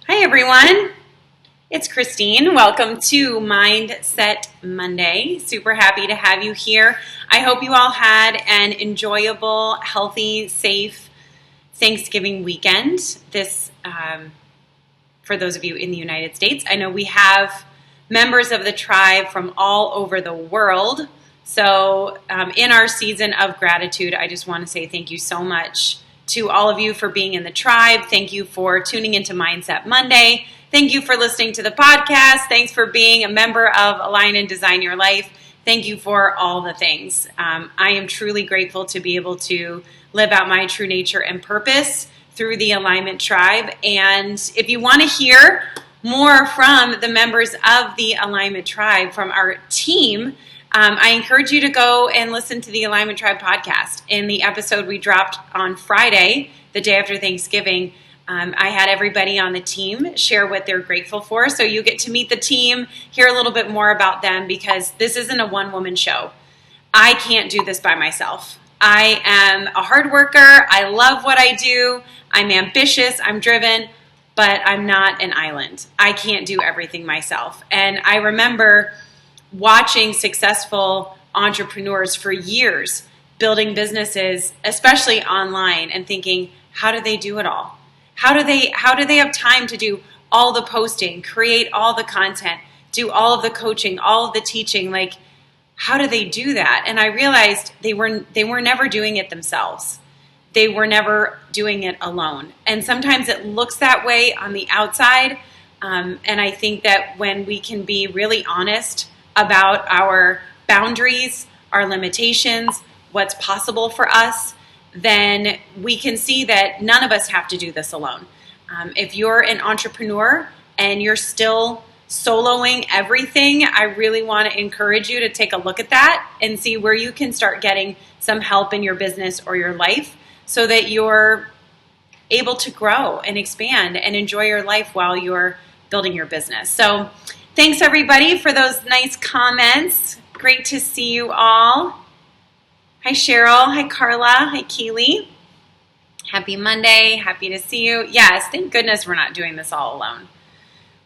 Hi everyone, it's Christine. Welcome to Mindset Monday. Super happy to have you here. I hope you all had an enjoyable, healthy, safe Thanksgiving weekend. For those of you in the United States, I know we have members of the tribe from all over the world. So in our season of gratitude, I just want to say thank you so much to all of you for being in the tribe. Thank you for tuning into Mindset Monday. Thank you for listening to the podcast. Thanks for being a member of Align and Design Your Life. Thank you for all the things. I am truly grateful to be able to live out my true nature and purpose through the Alignment Tribe. And if you want to hear more from the members of the Alignment Tribe, from our team, I encourage you to go and listen to the Alignment Tribe podcast. In the episode we dropped on Friday, the day after Thanksgiving, I had everybody on the team share what they're grateful for. So you get to meet the team, hear a little bit more about them, because this isn't a one-woman show. I can't do this by myself. I am a hard worker. I love what I do. I'm ambitious. I'm driven, but I'm not an island. I can't do everything myself. And I remember watching successful entrepreneurs for years building businesses, especially online, and thinking, how do they do it all? How do they have time to do all the posting, create all the content, do all of the coaching, all of the teaching? Like, how do they do that? And I realized they were never doing it themselves. They were never doing it alone. And sometimes it looks that way on the outside. And I think that when we can be really honest about our boundaries, our limitations, what's possible for us, then we can see that none of us have to do this alone. If you're an entrepreneur and you're still soloing everything, I really want to encourage you to take a look at that and see where you can start getting some help in your business or your life so that you're able to grow and expand and enjoy your life while you're building your business. So thanks everybody for those nice comments. Great to see you all. Hi Cheryl, hi Carla, hi Keely. Happy Monday, happy to see you. Yes, thank goodness we're not doing this all alone.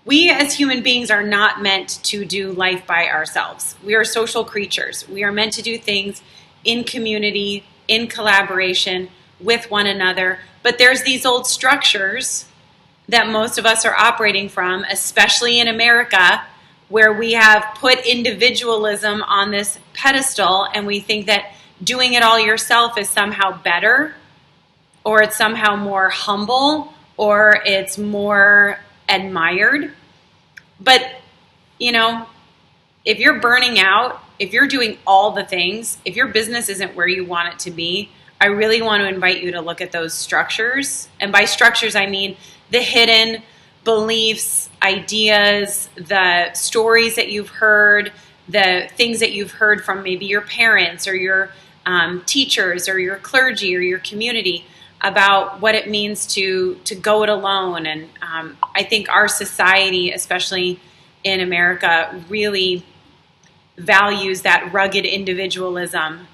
We as human beings are not meant to do life by ourselves. We are social creatures. We are meant to do things in community, in collaboration with one another. But there's these old structures that most of us are operating from, especially in America, where we have put individualism on this pedestal and we think that doing it all yourself is somehow better, or it's somehow more humble, or it's more admired. But, if you're burning out, if you're doing all the things, if your business isn't where you want it to be, I really want to invite you to look at those structures. And by structures, I mean the hidden beliefs, ideas, the stories that you've heard, the things that you've heard from maybe your parents or your teachers or your clergy or your community about what it means to go it alone. And I think our society, especially in America, really values that rugged individualism.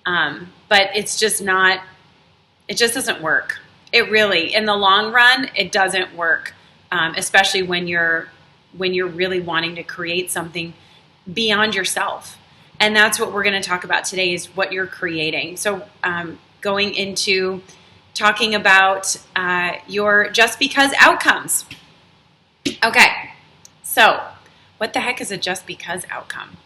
But it's just not, it just doesn't work. It really, in the long run, it doesn't work, especially when you're really wanting to create something beyond yourself. And that's what we're going to talk about today, is what you're creating. So going into talking about your just because outcomes. Okay, so what the heck is a just because outcome?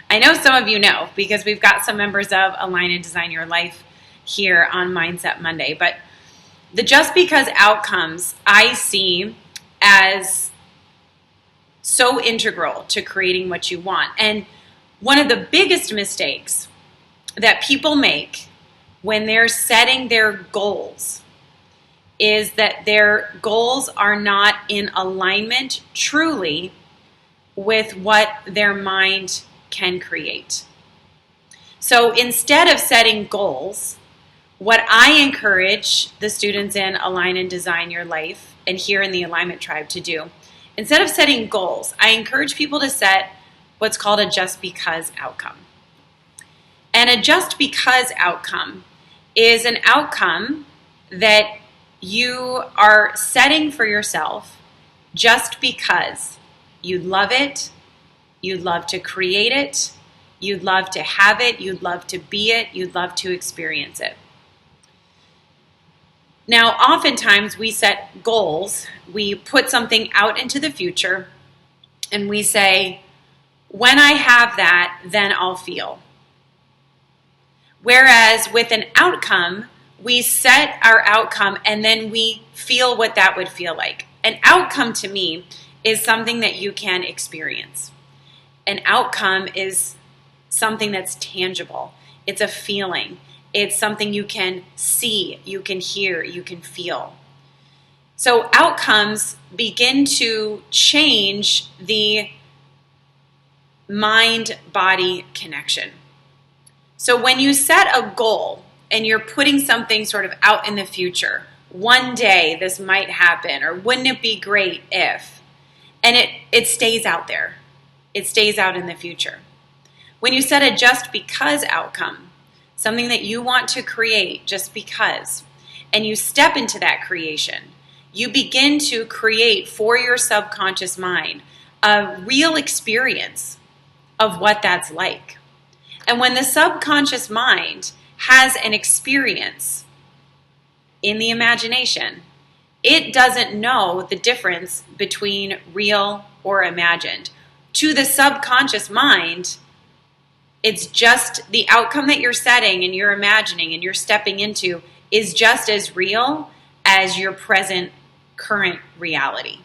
I know some of you know, because we've got some members of Align and Design Your Life here on Mindset Monday. But the just because outcomes I see as so integral to creating what you want. And one of the biggest mistakes that people make when they're setting their goals is that their goals are not in alignment truly with what their mind can create. So instead of setting goals, what I encourage the students in Align and Design Your Life and here in the Alignment Tribe to do, instead of setting goals, I encourage people to set what's called a just because outcome. And a just because outcome is an outcome that you are setting for yourself just because you love it, you'd love to create it, you'd love to have it, you'd love to be it, you'd love to experience it. Now, oftentimes we set goals, we put something out into the future, and we say, when I have that, then I'll feel. Whereas with an outcome, we set our outcome and then we feel what that would feel like. An outcome to me is something that you can experience. An outcome is something that's tangible. It's a feeling. It's something you can see, you can hear, you can feel. So outcomes begin to change the mind-body connection. So when you set a goal and you're putting something sort of out in the future, one day this might happen, or wouldn't it be great if, and it stays out there. It stays out in the future. When you set a just because outcome, something that you want to create just because, and you step into that creation, you begin to create for your subconscious mind a real experience of what that's like. And when the subconscious mind has an experience in the imagination, it doesn't know the difference between real or imagined. To the subconscious mind, it's just the outcome that you're setting and you're imagining and you're stepping into is just as real as your present current reality.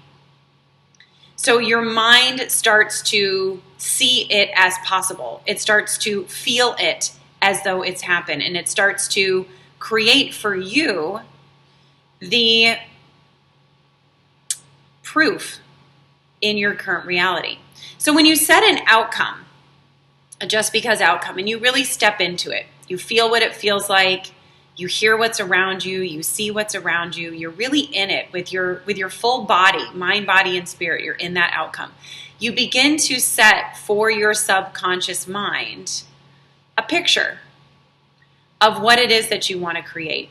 So your mind starts to see it as possible. It starts to feel it as though it's happened, and it starts to create for you the proof in your current reality. So when you set an outcome, a just because outcome, and you really step into it, you feel what it feels like, you hear what's around you, you see what's around you, you're really in it with your full body, mind, body, and spirit, you're in that outcome. You begin to set for your subconscious mind a picture of what it is that you want to create.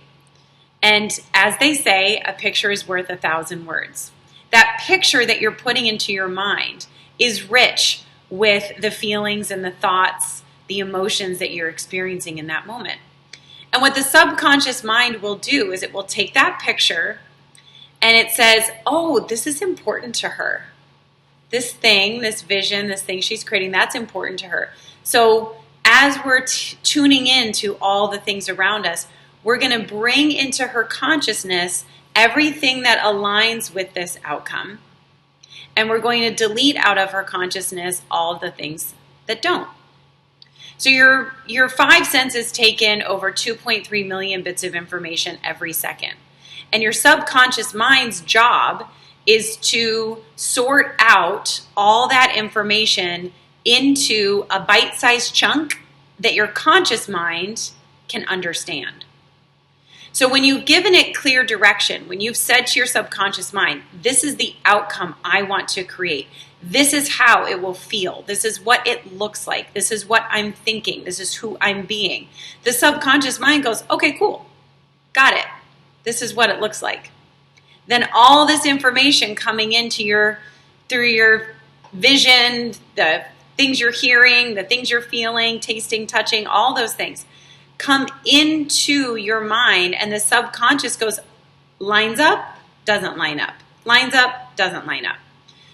And as they say, a picture is worth 1,000 words. That picture that you're putting into your mind is rich with the feelings and the thoughts, the emotions that you're experiencing in that moment. And what the subconscious mind will do is it will take that picture and it says, oh, this is important to her. This thing, this vision, this thing she's creating, that's important to her. So as we're tuning in to all the things around us, we're going to bring into her consciousness everything that aligns with this outcome. And we're going to delete out of her consciousness all the things that don't. So your five senses take in over 2.3 million bits of information every second. And your subconscious mind's job is to sort out all that information into a bite-sized chunk that your conscious mind can understand. So when you've given it clear direction, when you've said to your subconscious mind, this is the outcome I want to create, this is how it will feel, this is what it looks like, this is what I'm thinking, this is who I'm being, the subconscious mind goes, okay, cool, got it, this is what it looks like. Then all this information coming into through your vision, the things you're hearing, the things you're feeling, tasting, touching, all those things come into your mind, and the subconscious goes, lines up, doesn't line up. Lines up, doesn't line up.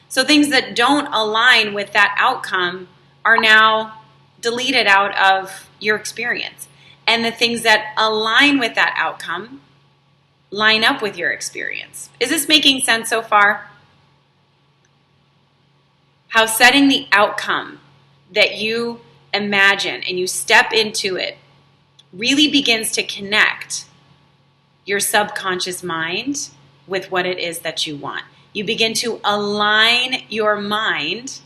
So things that don't align with that outcome are now deleted out of your experience. And the things that align with that outcome line up with your experience. Is this making sense so far? How setting the outcome that you imagine and you step into it really begins to connect your subconscious mind with what it is that you want. You begin to align your mind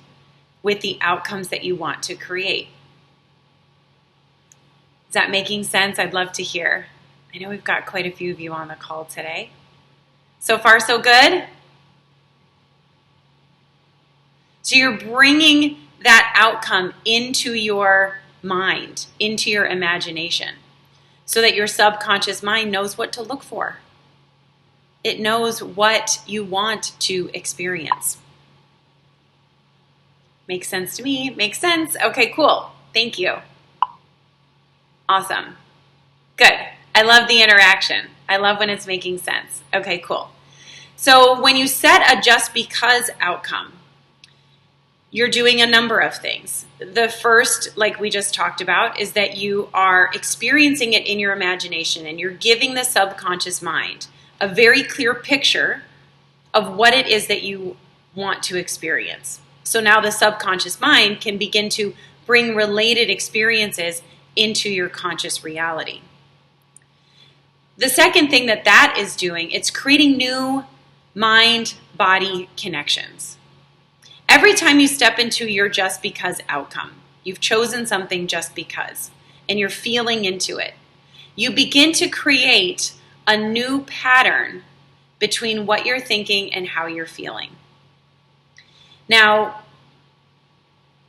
with the outcomes that you want to create. Is that making sense? I'd love to hear. I know we've got quite a few of you on the call today. So far, so good? So you're bringing that outcome into your mind, into your imagination, so that your subconscious mind knows what to look for. It knows what you want to experience. Makes sense to me. Makes sense. Okay, cool. Thank you. Awesome. Good. I love the interaction. I love when it's making sense. Okay, cool. So when you set a just because outcome, you're doing a number of things. The first, like we just talked about, is that you are experiencing it in your imagination and you're giving the subconscious mind a very clear picture of what it is that you want to experience. So now the subconscious mind can begin to bring related experiences into your conscious reality. The second thing that is doing, it's creating new mind-body connections. Every time you step into your just because outcome, you've chosen something just because, and you're feeling into it, you begin to create a new pattern between what you're thinking and how you're feeling. Now,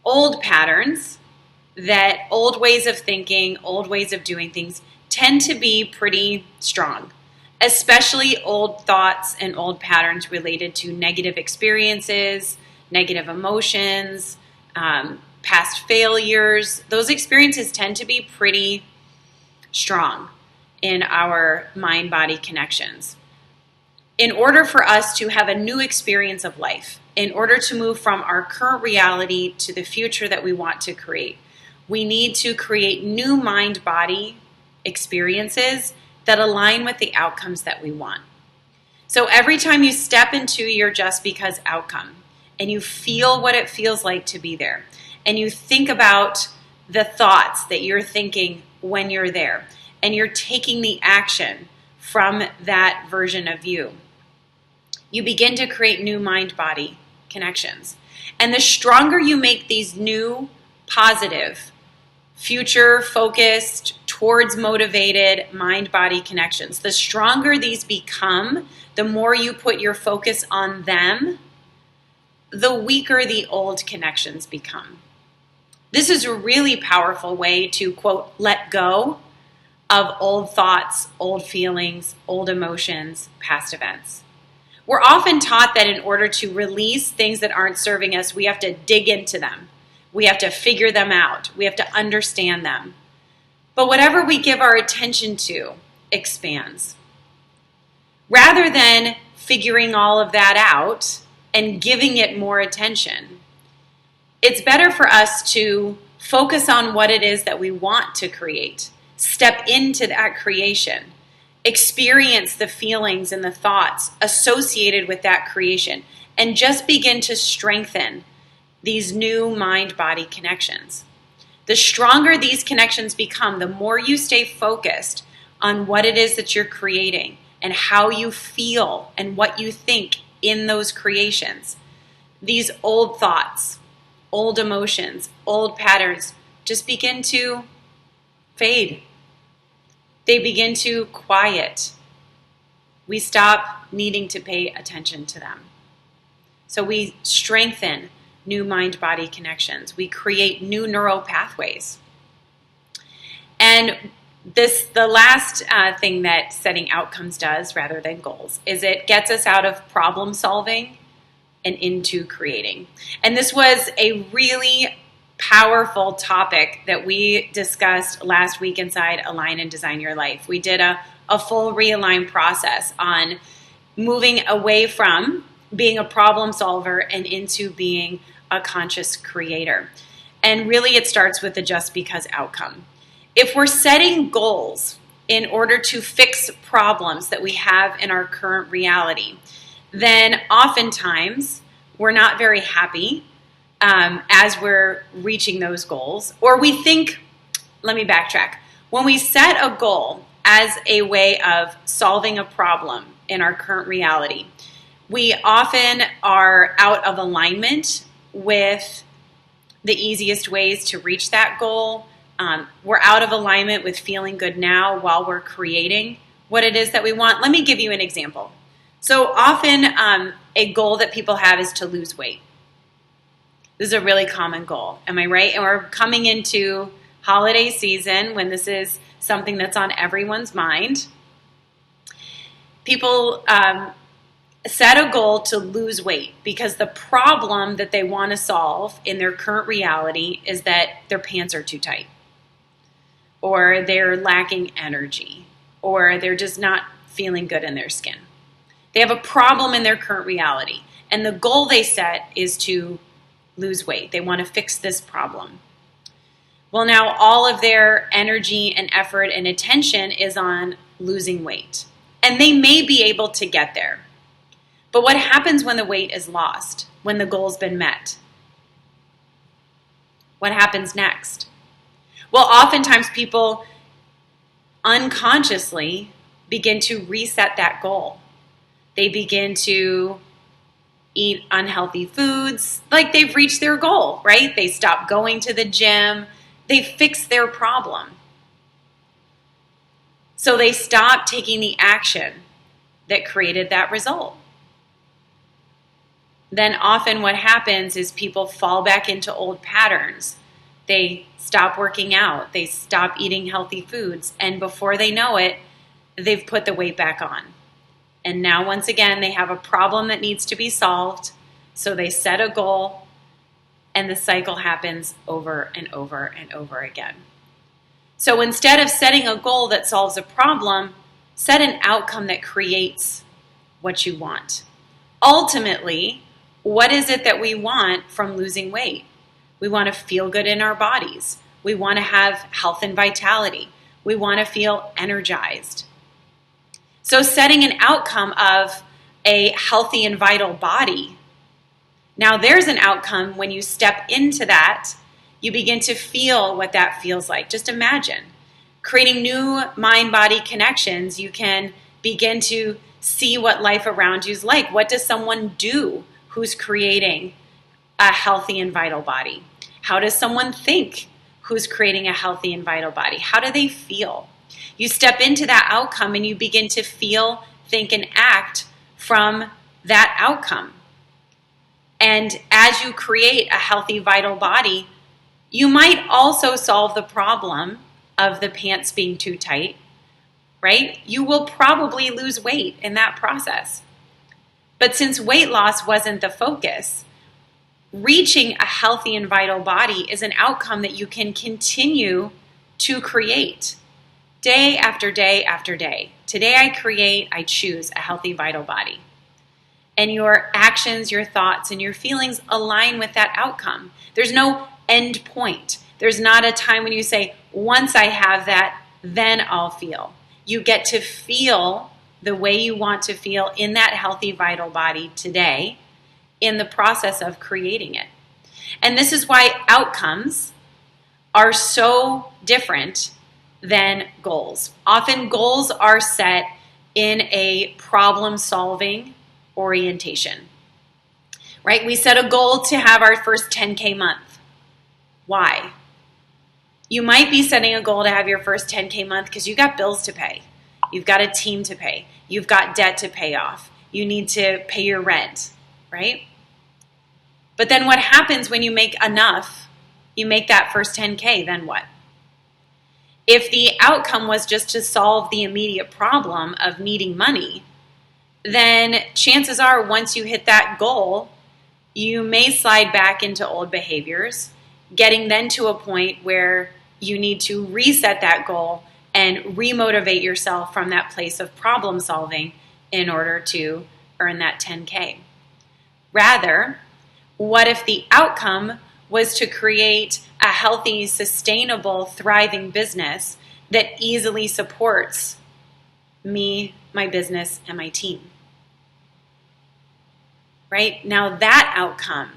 old patterns, that old ways of thinking, old ways of doing things, tend to be pretty strong, especially old thoughts and old patterns related to negative experiences, negative emotions, past failures. Those experiences tend to be pretty strong in our mind-body connections. In order for us to have a new experience of life, in order to move from our current reality to the future that we want to create, we need to create new mind-body experiences that align with the outcomes that we want. So every time you step into your just because outcome and you feel what it feels like to be there, and you think about the thoughts that you're thinking when you're there, and you're taking the action from that version of you, you begin to create new mind-body connections. And the stronger you make these new, positive, future-focused, towards motivated mind-body connections, the stronger these become, the more you put your focus on them, the weaker the old connections become. This is a really powerful way to, quote, let go of old thoughts, old feelings, old emotions, past events. We're often taught that in order to release things that aren't serving us, we have to dig into them. We have to figure them out. We have to understand them. But whatever we give our attention to expands. Rather than figuring all of that out and giving it more attention, it's better for us to focus on what it is that we want to create. Step into that creation. Experience the feelings and the thoughts associated with that creation, and just begin to strengthen these new mind-body connections. The stronger these connections become, the more you stay focused on what it is that you're creating and how you feel and what you think in those creations. These old thoughts, old emotions, old patterns just begin to fade. They begin to quiet. We stop needing to pay attention to them. So we strengthen new mind-body connections. We create new neural pathways. And the last thing that setting outcomes does, rather than goals, is it gets us out of problem solving and into creating. And this was a really powerful topic that we discussed last week inside Align and Design Your Life. We did a full realign process on moving away from being a problem solver and into being a conscious creator. And really it starts with the just because outcome. If we're setting goals in order to fix problems that we have in our current reality, then oftentimes we're not very happy as we're reaching those goals. Or we think, let me backtrack. When we set a goal as a way of solving a problem in our current reality, we often are out of alignment with the easiest ways to reach that goal. We're out of alignment with feeling good now while we're creating what it is that we want. Let me give you an example. So often a goal that people have is to lose weight. This is a really common goal. Am I right? And we're coming into holiday season when this is something that's on everyone's mind. People set a goal to lose weight because the problem that they want to solve in their current reality is that their pants are too tight, or they're lacking energy, or they're just not feeling good in their skin. They have a problem in their current reality, and the goal they set is to lose weight. They want to fix this problem. Well, now all of their energy and effort and attention is on losing weight, and they may be able to get there. But what happens when the weight is lost, when the goal's been met? What happens next? Well, oftentimes people unconsciously begin to reset that goal. They begin to eat unhealthy foods, like they've reached their goal, right? They stop going to the gym. They fix their problem. So they stop taking the action that created that result. Then often what happens is people fall back into old patterns. They stop working out. They stop eating healthy foods. And before they know it, they've put the weight back on. And now once again, they have a problem that needs to be solved. So they set a goal, and the cycle happens over and over and over again. So instead of setting a goal that solves a problem, set an outcome that creates what you want. Ultimately, what is it that we want from losing weight? We want to feel good in our bodies. We want to have health and vitality. We want to feel energized. So setting an outcome of a healthy and vital body. Now there's an outcome when you step into that, you begin to feel what that feels like. Just imagine creating new mind-body connections. You can begin to see what life around you is like. What does someone do who's creating a healthy and vital body? How does someone think who's creating a healthy and vital body? How do they feel? You step into that outcome and you begin to feel, think, and act from that outcome. And as you create a healthy, vital body, you might also solve the problem of the pants being too tight, right? You will probably lose weight in that process. But since weight loss wasn't the focus, reaching a healthy and vital body is an outcome that you can continue to create day after day after day. Today I choose a healthy, vital body. And your actions, your thoughts, and your feelings align with that outcome. There's no end point. There's not a time when you say, once I have that, then I'll feel. You get to feel the way you want to feel in that healthy, vital body today in the process of creating it. And this is why outcomes are so different than goals. Often goals are set in a problem-solving orientation, right? We set a goal to have our first 10K month. Why? You might be setting a goal to have your first 10K month because you got bills to pay. You've got a team to pay. You've got debt to pay off. You need to pay your rent, right? But then what happens when you make enough, you make that first 10K, then what? If the outcome was just to solve the immediate problem of needing money, then chances are once you hit that goal, you may slide back into old behaviors, getting then to a point where you need to reset that goal and remotivate yourself from that place of problem solving in order to earn that 10K. Rather, what if the outcome was to create a healthy, sustainable, thriving business that easily supports me, my business, and my team? Right? Now that outcome,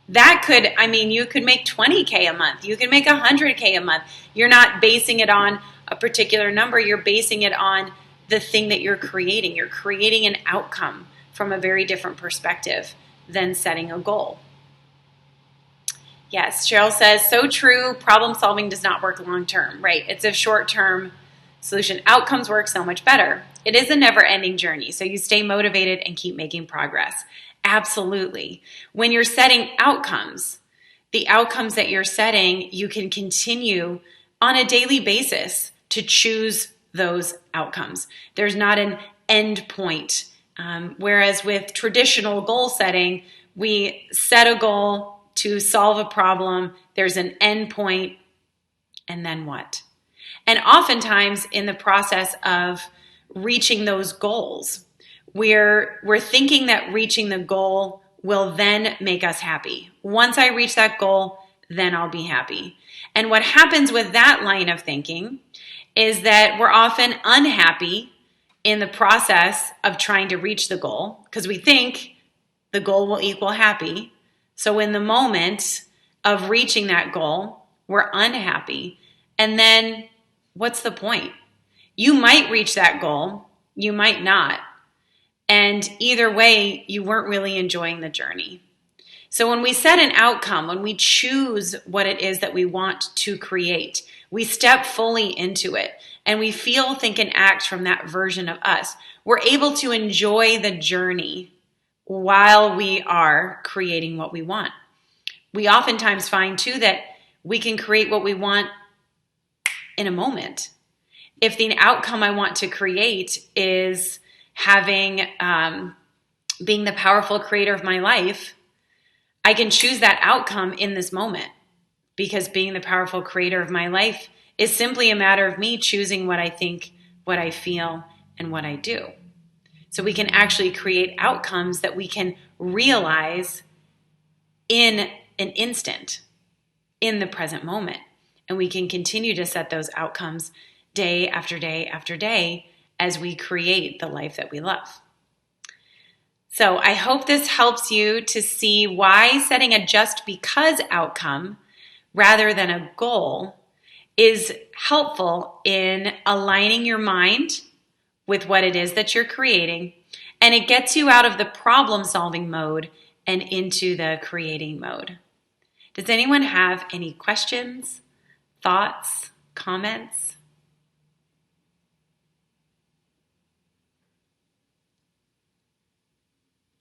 that could, you could make 20K a month. You can make 100K a month. You're not basing it on a particular number. You're basing it on the thing that you're creating. You're creating an outcome from a very different perspective than setting a goal. Yes, Cheryl says, so true. Problem solving does not work long term. Right. It's a short term solution. Outcomes work so much better. It is a never ending journey. So you stay motivated and keep making progress. Absolutely. When you're setting outcomes, the outcomes that you're setting, you can continue on a daily basis to choose those outcomes. There's not an end point. Whereas with traditional goal setting, we set a goal to solve a problem. There's an end point, and then what? And oftentimes in the process of reaching those goals, we're thinking that reaching the goal will then make us happy. Once I reach that goal, then I'll be happy. And what happens with that line of thinking is that we're often unhappy in the process of trying to reach the goal because we think the goal will equal happy. So in the moment of reaching that goal, we're unhappy. And then what's the point? You might reach that goal, you might not. And either way, you weren't really enjoying the journey. So when we set an outcome, when we choose what it is that we want to create, we step fully into it and we feel, think, and act from that version of us. We're able to enjoy the journey while we are creating what we want. We oftentimes find too that we can create what we want in a moment. If the outcome I want to create is having, being the powerful creator of my life, I can choose that outcome in this moment because being the powerful creator of my life is simply a matter of me choosing what I think, what I feel, and what I do. So we can actually create outcomes that we can realize in an instant, in the present moment. And we can continue to set those outcomes day after day after day as we create the life that we love. So I hope this helps you to see why setting a just because outcome rather than a goal is helpful in aligning your mind with what it is that you're creating, and it gets you out of the problem-solving mode and into the creating mode. Does anyone have any questions, thoughts, comments?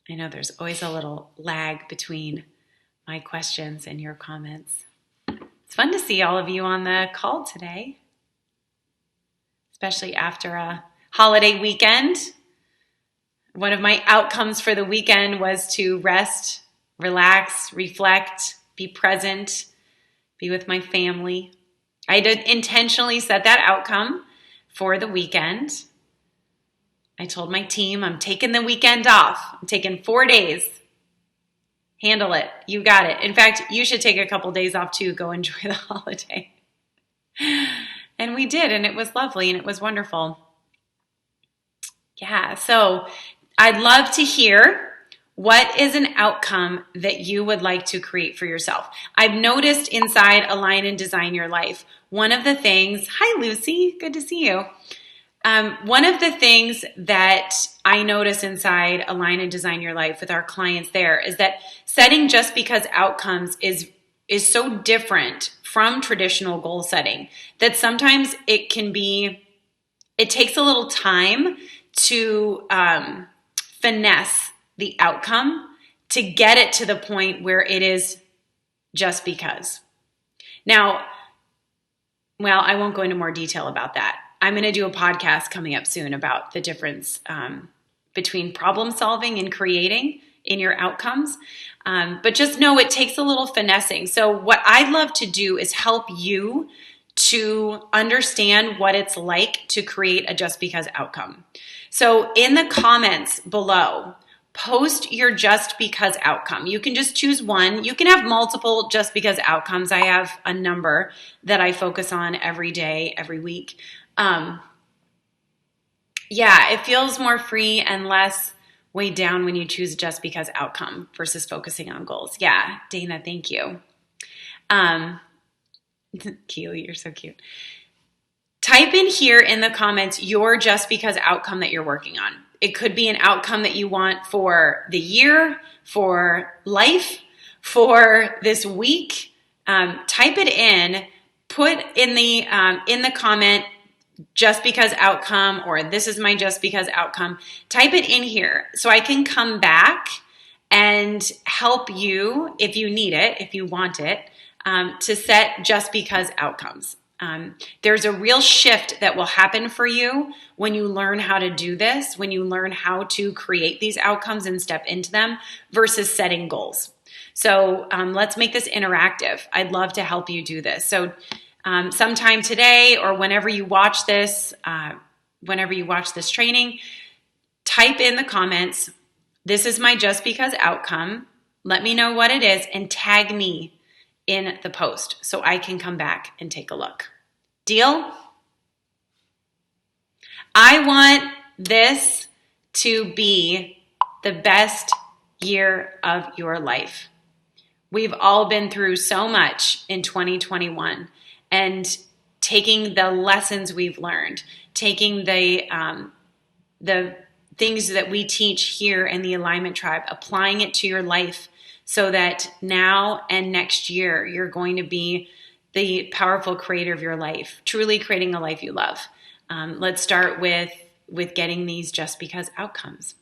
I know there's always a little lag between my questions and your comments. It's fun to see all of you on the call today, especially after a holiday weekend. One of my outcomes for the weekend was to rest, relax, reflect, be present, be with my family. I did intentionally set that outcome for the weekend. I told my team, I'm taking the weekend off. I'm taking 4 days. Handle it. You got it. In fact, you should take a couple days off too. Go enjoy the holiday. And we did, and it was lovely, and it was wonderful. Yeah, so I'd love to hear what is an outcome that you would like to create for yourself. I've noticed inside Align and Design Your Life, one of the things, hi Lucy, good to see you. One of the things that I notice inside Align and Design Your Life with our clients there is that setting just because outcomes is so different from traditional goal setting that sometimes it takes a little time to finesse the outcome to get it to the point where it is just because. Now, well, I won't go into more detail about that. I'm going to do a podcast coming up soon about the difference between problem solving and creating in your outcomes. But just know it takes a little finessing. So what I'd love to do is help you to understand what it's like to create a just because outcome. So in the comments below, post your just because outcome. You can just choose one. You can have multiple just because outcomes. I have a number that I focus on every day, every week. Yeah, it feels more free and less weighed down when you choose just because outcome versus focusing on goals. Yeah, Dana, thank you. Keely, you're so cute. Type in here in the comments your just because outcome that you're working on. It could be an outcome that you want for the year, for life, for this week. Type it in. Put in the comment just because outcome, or this is my just because outcome. Type it in here so I can come back and help you if you need it, if you want it, to set just because outcomes. There's a real shift that will happen for you when you learn how to do this, when you learn how to create these outcomes and step into them versus setting goals. So let's make this interactive. I'd love to help you do this. So sometime today or whenever you watch this training, type in the comments, this is my just because outcome. Let me know what it is and tag me in the post so I can come back and take a look. Deal? I want this to be the best year of your life. We've all been through so much in 2021, and taking the lessons we've learned, taking the things that we teach here in the Alignment Tribe, applying it to your life so that now and next year you're going to be the powerful creator of your life, truly creating a life you love. Let's start with getting these just because outcomes.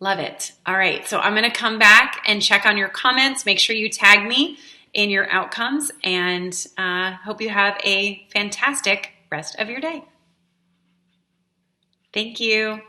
Love it. All right, so I'm going to come back and check on your comments. Make sure you tag me in your outcomes, and hope you have a fantastic rest of your day. Thank you.